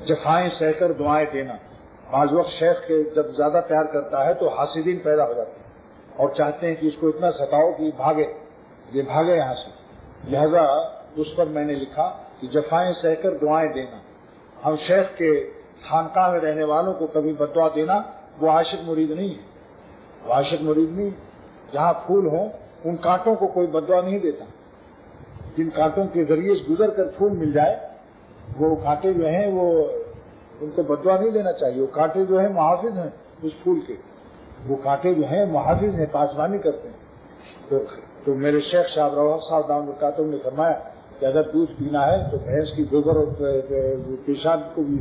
جفائیں سہ کر دعائیں دینا. بعض وقت شیخ کے جب زیادہ پیار کرتا ہے تو حاسدین پیدا ہو جاتے ہیں اور چاہتے ہیں کہ اس کو اتنا ستاؤ کہ یہ بھاگے یہاں سے. لہذا اس پر میں نے لکھا کہ جفائیں سہ کر دعائیں دینا. ہم شیخ کے خانقاہ میں رہنے والوں کو کبھی بددعا دینا وہ عاشق مرید نہیں ہے. وہ عاشق مرید نہیں. جہاں پھول ہوں ان کانٹوں کو کوئی بددعا نہیں دیتا. جن کانٹوں کے ذریعے سے گزر کر پھول مل جائے وہ کانٹے جو ہیں وہ ان کو بددعا نہیں دینا چاہیے. وہ کانٹے جو ہیں محافظ ہیں اس پھول کے. وہ کانٹے جو ہیں محافظ ہیں, پاسبانی کرتے ہیں. تو میرے شیخ صاحب روح صاحب دامت برکاتہ نے فرمایا کہ اگر دودھ پینا ہے تو بھینس کی گوبر اور پیشاب کو بھی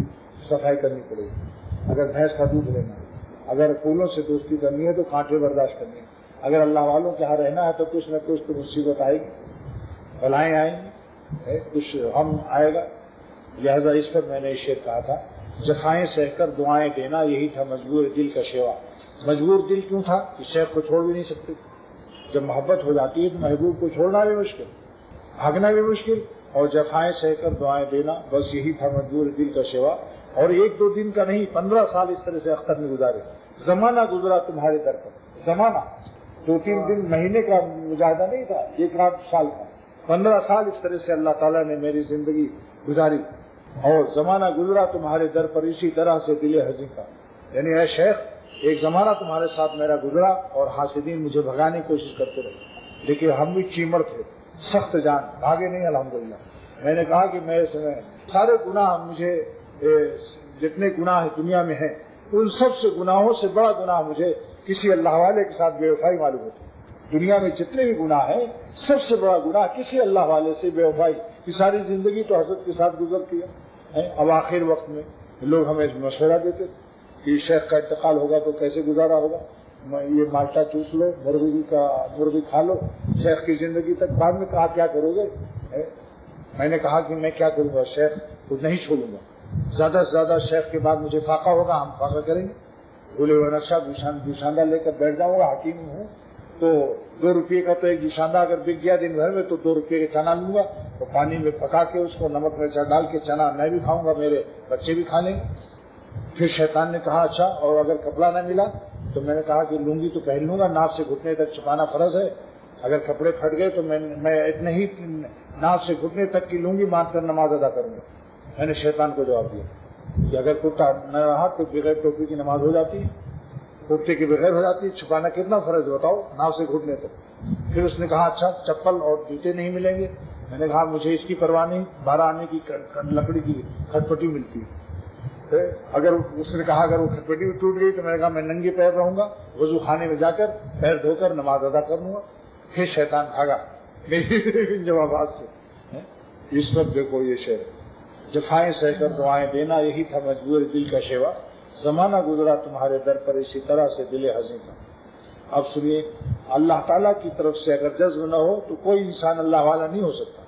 صفائی کرنی پڑے گی. اگر بھینس کا دودھ لینا ہے, اگر پھولوں سے دوستی کرنی ہے تو کانٹے برداشت کرنی ہے. اگر اللہ والوں کے یہاں رہنا ہے تو کچھ نہ کچھ تو مصیبت آئے گی, بلائیں آئیں گی, کچھ غم آئے گا. لہذا اس پر میں نے یہ شعر کہا تھا, جفائیں سہ کر دعائیں دینا یہی تھا مجبور دل کا شیوا. مجبور دل کیوں تھا کہ شیخ کو چھوڑ بھی نہیں سکتے. جب محبت ہو جاتی ہے تو محبوب کو چھوڑنا بھی مشکل, بھاگنا بھی مشکل, اور جفائیں سہ کر دعائیں دینا بس یہی تھا مجبور دل کا شیوا. اور 1-2 دن کا نہیں, 15 سال اس طرح سے اختر نے گزارے. زمانہ گزرا تمہارے در پر. زمانہ 2-3 دن مہینے کا مجاہدہ نہیں تھا, 1 رات سال کا. 15 سال اس طرح سے اللہ تعالیٰ نے میری زندگی گزاری. اور زمانہ گزرا تمہارے در پر اسی طرح سے دل حزین کا. یعنی اے شیخ ایک زمانہ تمہارے ساتھ میرا گزرا اور حاسدین مجھے بھگانے کی کوشش کرتے رہے, لیکن ہم بھی چیمڑ تھے, سخت جان, بھاگے نہیں الحمدللہ. میں نے کہا کہ میں سارے گناہ مجھے جتنے گناہ دنیا میں ہیں ان سب سے گناہوں سے بڑا گناہ مجھے کسی اللہ والے کے ساتھ بے وفائی معلوم ہوتی ہے. دنیا میں جتنے بھی گناہ ہیں سب سے بڑا گناہ کسی اللہ والے سے بے وفائی. کی ساری زندگی تو حضرت کے ساتھ گزرتی ہے. اب آخر وقت میں لوگ ہمیں مشورہ دیتے کہ شیخ کا انتقال ہوگا تو کیسے گزارا ہوگا. یہ مالٹا چوس لو, مرغی کھا لو, شیخ کی زندگی تک. بعد میں کہا کیا کرو گے. میں نے کہا کہ میں کیا کروں گا, شیخ کو نہیں چھوڑوں گا. زیادہ سے زیادہ شیخ کے بعد مجھے فاقہ ہوگا, ہم فاقہ کریں گے. بھولے ہوئے نقشہ جوشاندہ لے کر بیٹھ جاؤں گا. حکیم ہوں تو 2 روپئے کا تو ایک جوشاندہ اگر بک گیا دن بھر میں تو 2 روپئے کا چنا لوں گا, تو پانی میں پکا کے اس کو نمک مرچا ڈال کے چنا میں بھی کھاؤں گا, میرے بچے بھی کھا لیں گے. پھر شیطان نے کہا اچھا اور اگر کپڑا نہ ملا تو میں نے کہا کہ لنگی تو پہن لوں گا, ناف سے گھٹنے تک چھپانا فرض ہے. اگر کپڑے پھٹ گئے تو میں اتنے ہی ناف سے گھٹنے تک کی لنگی باندھ کر نماز ادا کروں گا. میں نے شیطان کو جواب دیا کہ اگر کرتا نہ رہا تو بغیر ٹوپی کی نماز ہو جاتی, کرتے کے بغیر ہو جاتی. چھپانا کتنا فرض بتاؤ, ناف سے گھٹنے تک. پھر اس نے کہا اچھا چپل اور جوتے نہیں ملیں گے. میں نے کہا مجھے اس کی پرواہ نہیں, 12 آنے کی لکڑی کی کھٹپٹی ملتی ہے. اگر اس نے کہا اگر وہ کھٹپٹی بھی ٹوٹ گئی تو میں نے کہا میں ننگے پیر رہوں گا, وضو خانے میں جا کر پیر دھو کر نماز ادا کر لوں گا. پھر شیطان بھاگا میری جوابات سے. اس وقت دیکھو یہ شعر, جفائیں سہ کر دعائیں دینا یہی تھا مجبور دل کا شیوا. زمانہ گزرا تمہارے در پر اسی طرح سے دل حزین کا. اب سنیے, اللہ تعالیٰ کی طرف سے اگر جذب نہ ہو تو کوئی انسان اللہ والا نہیں ہو سکتا.